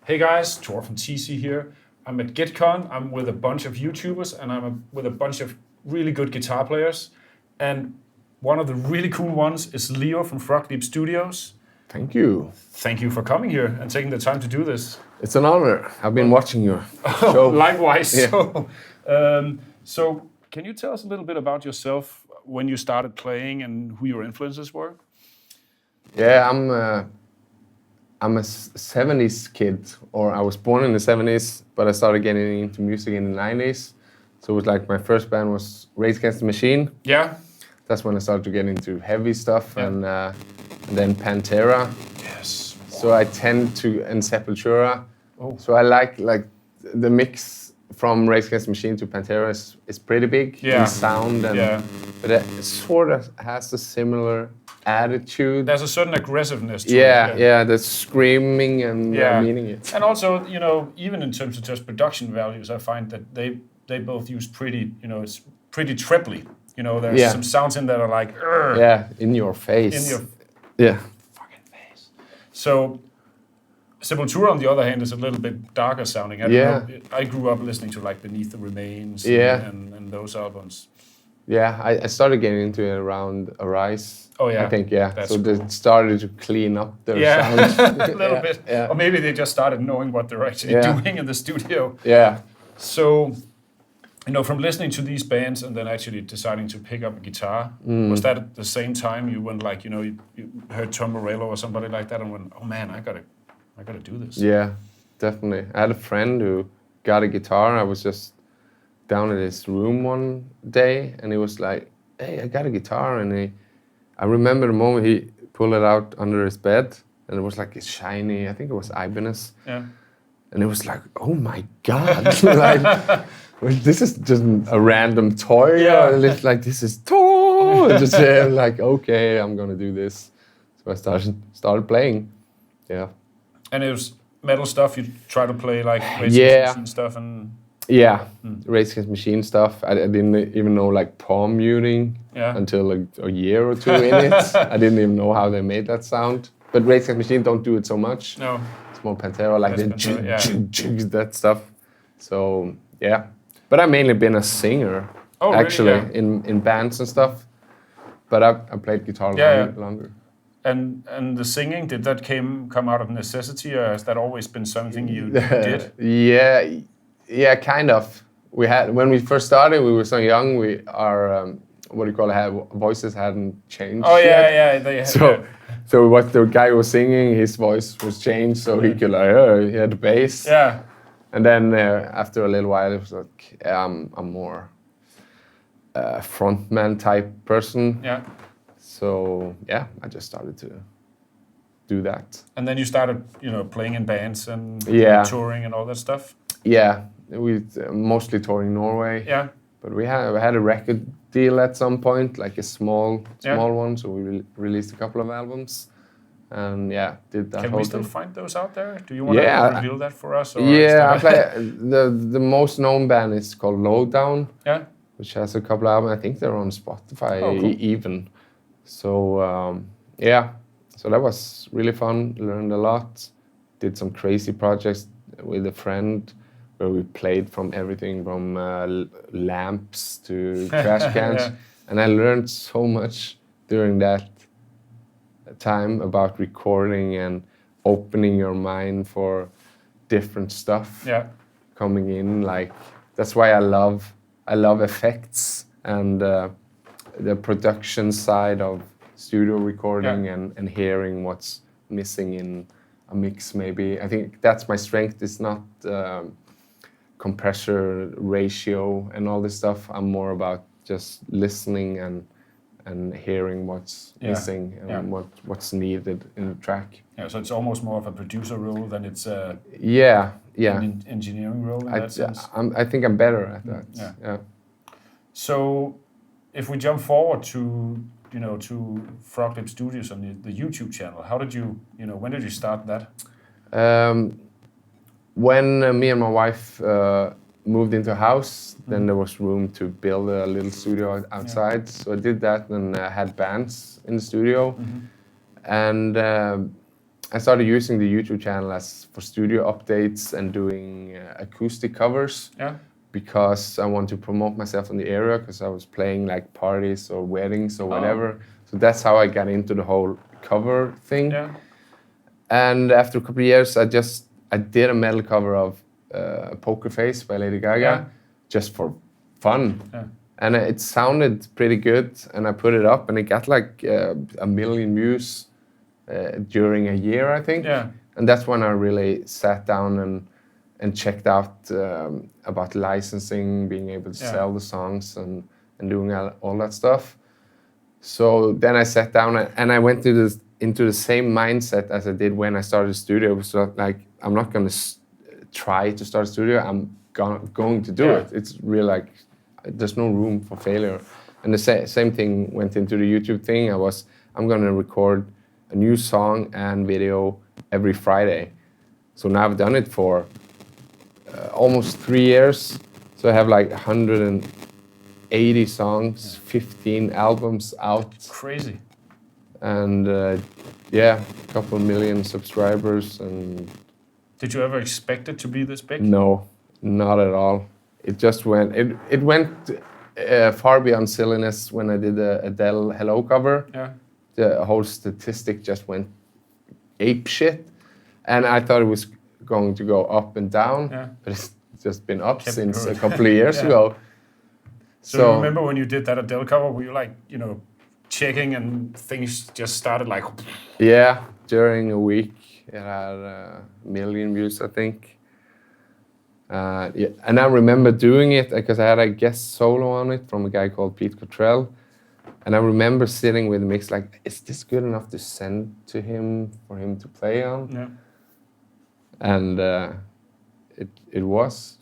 Hey guys, Tor from TC here. I'm at Guitcon. I'm with a bunch of YouTubers and with a bunch of really good guitar players. And one of the really cool ones is Leo from Frog Leap Studios. Thank you. Thank you for coming here and taking the time to do this. It's an honor. I've been watching your show. Likewise. Yeah. So, can you tell us a little bit about yourself, when you started playing and who your influences were? Yeah, I'm a 70s kid, or I was born in the 70s, but I started getting into music in the 90s. So it was like my first band was Rage Against the Machine. Yeah. That's when I started to get into heavy stuff, and then Pantera. Yes. So I tend to, and Sepultura. Oh. So I like the mix from Rage Against the Machine to Pantera is pretty big in sound, but it sort of has a similar attitude. There's a certain aggressiveness to it. Yeah, the screaming and meaning it. And also, even in terms of just production values, I find that they both use pretty, it's pretty trebly. There's some sounds in that are like, Urgh. Yeah, in your face. Fucking face. So, Sepultura, on the other hand, is a little bit darker sounding. I grew up listening to like Beneath the Remains and those albums. Yeah, I started getting into it around Arise. Oh yeah, I think That's so cool. They started to clean up their sound a little bit. Yeah. Or maybe they just started knowing what they're actually doing in the studio. Yeah. So, from listening to these bands and then actually deciding to pick up a guitar, was that at the same time you went like, you heard Tom Morello or somebody like that and went, oh man, I gotta do this. Yeah, definitely. I had a friend who got a guitar. I was just down in his room one day, and he was like, "Hey, I got a guitar," and I remember the moment he pulled it out under his bed, and it was like it's shiny. I think it was Ibanez. Yeah. And it was like, oh my god, this is just a random toy. Yeah. And it's like, this is toy. And just like, okay, I'm gonna do this. So I started playing. Yeah. And it was metal stuff. You try to play like Rage Against the Machine stuff and. Yeah, Rage Against the Machine stuff. I didn't even know like palm muting until like a year or two in it. I didn't even know how they made that sound. But Rage Against the Machine don't do it so much. No. It's more Pantera, like that stuff. So yeah, but I've mainly been a singer actually in bands and stuff. But I played guitar longer. And the singing, did that come out of necessity, or has that always been something you did? Yeah, kind of. We had, when we first started, we were so young. Our voices hadn't changed. Oh yet. They had. So what the guy was singing, his voice was changed, so he could he had the bass. Yeah. And then after a little while, it was like I'm more frontman type person. Yeah. So yeah, I just started to do that. And then you started, playing in bands and touring and all that stuff. Yeah, we mostly touring Norway. Yeah. But we had a record deal at some point, like a small one. So we released a couple of albums, and did that. Can we still find those out there? Do you want to reveal that for us? Or I play the most known band is called Lowdown. Yeah. Which has a couple of albums. I think they're on Spotify even. So so that was really fun. Learned a lot. Did some crazy projects with a friend, where we played from everything from lamps to trash cans. And I learned so much during that time about recording and opening your mind for different stuff coming in. Like, that's why I love effects and the production side of studio recording and hearing what's missing in a mix. Maybe I think that's my strength. It's not compressor ratio and all this stuff. I'm more about just listening and hearing what's missing and what's needed in the track. Yeah, so it's almost more of a producer role than it's an engineering role in that sense. I think I'm better at that. Yeah. So if we jump forward to Frog Leap Studios on the YouTube channel, how did you, when did you start that? When me and my wife moved into a house, then there was room to build a little studio outside. So I did that and had bands in the studio. And I started using the YouTube channel as for studio updates and doing acoustic covers. Yeah. Because I want to promote myself in the area, because I was playing like parties or weddings or whatever. So that's how I got into the whole cover thing. Yeah. And after a couple of years, I did a metal cover of Poker Face by Lady Gaga, just for fun. Yeah. And it sounded pretty good, and I put it up, and it got like 1 million views during a year, I think. Yeah. And that's when I really sat down and checked out about licensing, being able to sell the songs and doing all that stuff. So then I sat down and I went into the same mindset as I did when I started the studio. So like, I'm not going to try to start a studio. I'm going to do it. It's really like, there's no room for failure. And the same thing went into the YouTube thing. I'm going to record a new song and video every Friday. So now I've done it for almost 3 years. So I have like 180 songs, 15 albums out. Crazy. And a couple million subscribers. And did you ever expect it to be this big? No, not at all. It just went. It went far beyond silliness when I did the Adele Hello cover. Yeah. The whole statistic just went ape shit, and I thought it was going to go up and down, but it's just been up since a couple of years ago. So you remember when you did that Adele cover, were you like, checking and things just started like... Yeah, during a week it had 1 million views, I think. And I remember doing it because I had a guest solo on it from a guy called Pete Cottrell. And I remember sitting with the mix like, is this good enough to send to him for him to play on? Yeah. And it was.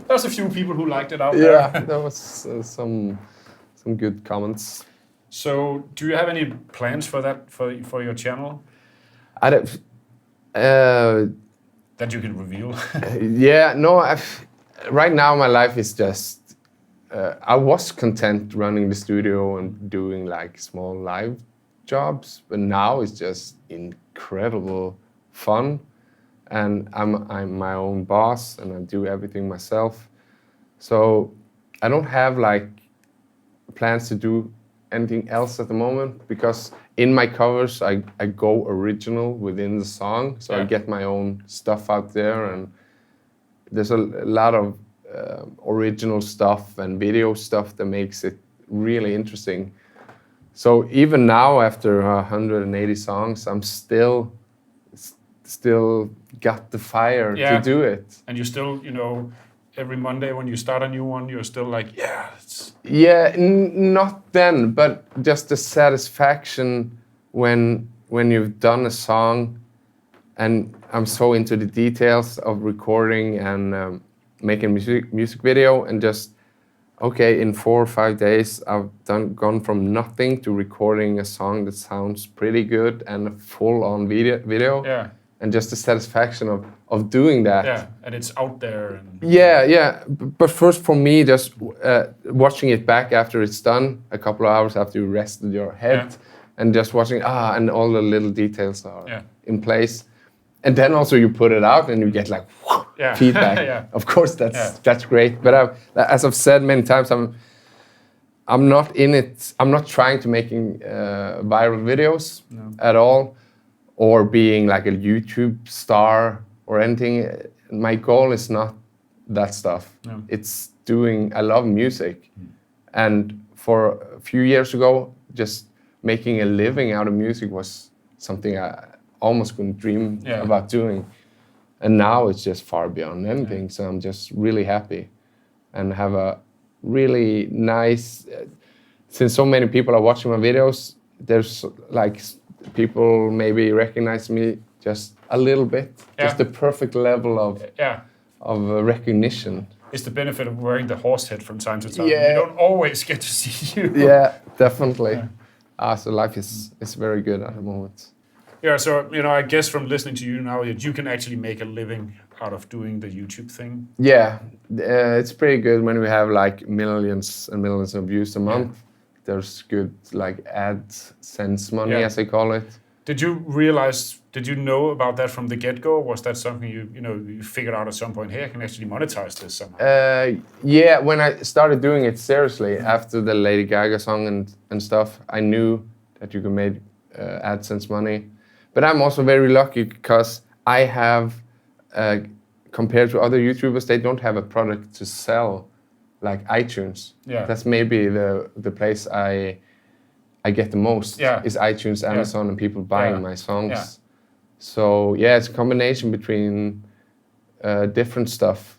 There's a few people who liked it out there. Yeah, there was some good comments. So, do you have any plans for that for your channel? I don't. That you can reveal. Yeah, no. Right now, my life is just. I was content running the studio and doing like small live jobs, but now it's just incredible fun, and I'm my own boss and I do everything myself. So I don't have like plans to do anything else at the moment, because in my covers I go original within the song, so I get my own stuff out there, and there's a lot of original stuff and video stuff that makes it really interesting. So even now, after 180 songs, I'm still got the fire to do it. And you still, every Monday when you start a new one, you're still like, not then, but just the satisfaction when you've done a song, and I'm so into the details of recording and making music video, and just in 4 or 5 days I've gone from nothing to recording a song that sounds pretty good and a full-on video. Yeah. And just the satisfaction of doing that. Yeah, and it's out there. And Yeah. But first, for me, just watching it back after it's done, a couple of hours after you rested your head, and just watching, and all the little details are in place. And then also you put it out and you get like feedback. Of course, that's great. But as I've said many times, I'm not in it. I'm not trying to making viral videos at all, or being like a YouTube star or anything. My goal is not that stuff. No. It's I love music. And for a few years ago, just making a living out of music was something I almost couldn't dream about doing. And now it's just far beyond anything. So I'm just really happy and have a really nice, since so many people are watching my videos, there's like people maybe recognize me just a little bit, just the perfect level of recognition. It's the benefit of wearing the horse head from time to time. You don't always get to see you. Yeah, definitely. So life is very good at the moment. Yeah, so I guess from listening to you now, that you can actually make a living out of doing the YouTube thing. Yeah, it's pretty good when we have like millions and millions of views a month. There's good like AdSense money, as I call it. Did you know about that from the get-go? Or was that something you figured out at some point, hey, I can actually monetize this somehow? Yeah, when I started doing it seriously after the Lady Gaga song and stuff, I knew that you could make AdSense money. But I'm also very lucky because I have, compared to other YouTubers, they don't have a product to sell like iTunes. Yeah. That's maybe the place I get the most is iTunes, Amazon, and people buying my songs. Yeah. So yeah, it's a combination between different stuff,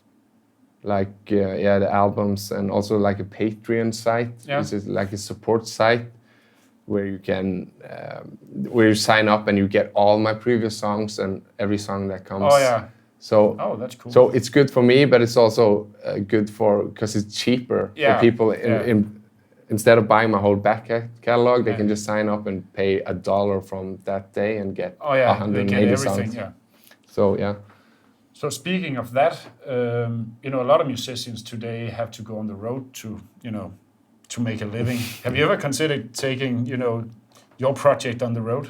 like the albums, and also like a Patreon site. This is like a support site where you can where you sign up and you get all my previous songs and every song that comes. Oh yeah. So that's cool. So it's good for me, but it's also good because it's cheaper for people. Instead of buying my whole back catalog, they can just sign up and pay $1 from that day and get 180 songs. Yeah. So yeah. So speaking of that, a lot of musicians today have to go on the road to make a living. Have you ever considered taking your project on the road?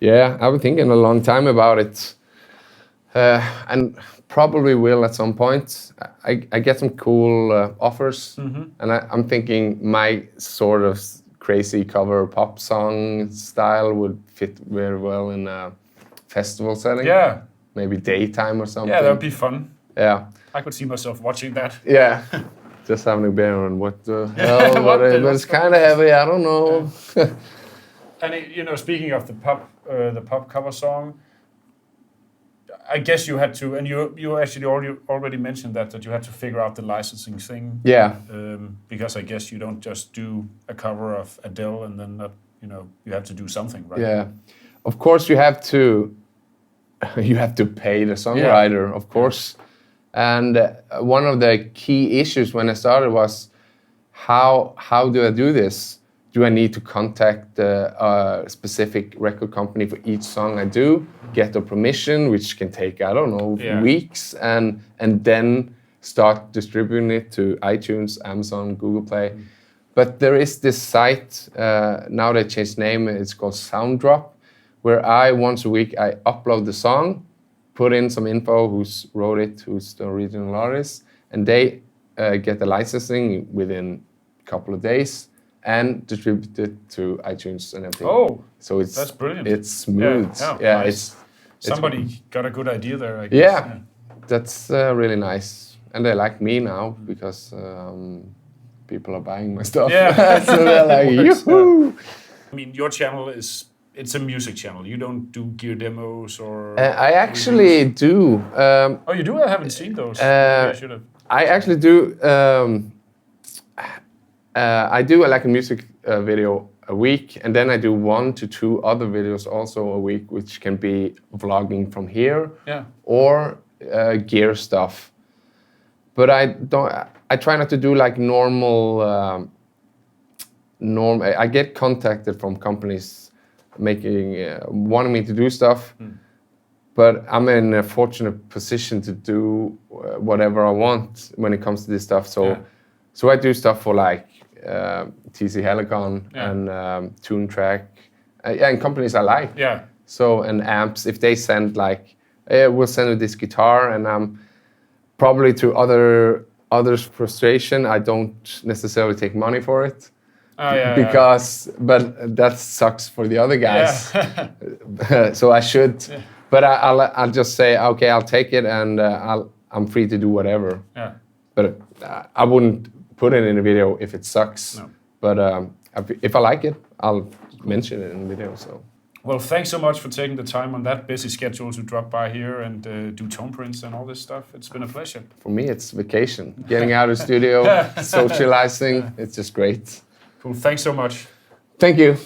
Yeah, I've been thinking a long time about it, and probably will at some point. I get some cool offers, and I'm thinking my sort of crazy cover pop song style would fit very well in a festival setting. Yeah. Maybe daytime or something. Yeah, that would be fun. Yeah. I could see myself watching that. Yeah. Just having a beer and what the hell, but it's kind of heavy, I don't know. And speaking of the pop cover song, I guess you had to, and you actually already mentioned that you had to figure out the licensing thing. Yeah. Because I guess you don't just do a cover of Adele and then you have to do something, right? Yeah. Of course you have to pay the songwriter, of course. And one of the key issues when I started was how do I do this? Do I need to contact a specific record company for each song I do, get the permission, which can take, I don't know, weeks, and then start distributing it to iTunes, Amazon, Google Play. But there is this site, now they changed name, it's called Sounddrop, where once a week, I upload the song, put in some info, who's wrote it, who's the original artist, and they get the licensing within a couple of days and distribute it to iTunes and everything. Oh, so that's brilliant. It's smooth. Yeah, nice. Somebody got a good idea there, I guess. Yeah, that's really nice. And they like me now because people are buying my stuff. Yeah. So they're like, yoo-hoo! I mean, your channel it's a music channel. You don't do gear demos or... I actually do. Oh, you do? I haven't seen those. I should have. I actually do. I do like a music video a week, and then I do 1 to 2 other videos also a week, which can be vlogging from here or gear stuff. But I try not to do like normal. I get contacted from companies wanting me to do stuff, but I'm in a fortunate position to do whatever I want when it comes to this stuff. So I do stuff for like TC Helicon and Toontrack, and companies I like. Yeah. So and amps, if they send like, hey, we'll send you this guitar, and I'm probably to others' frustration, I don't necessarily take money for it. But that sucks for the other guys. Yeah. So I should, but I'll just say, okay, I'll take it, and I'm free to do whatever. Yeah. But I wouldn't put it in a video if it sucks. No. But if I like it, I'll mention it in the video. So. Well, thanks so much for taking the time on that busy schedule to drop by here and do tone prints and all this stuff. It's been a pleasure. For me, it's vacation. Getting out of the studio, socializing. It's just great. Cool. Thanks so much. Thank you.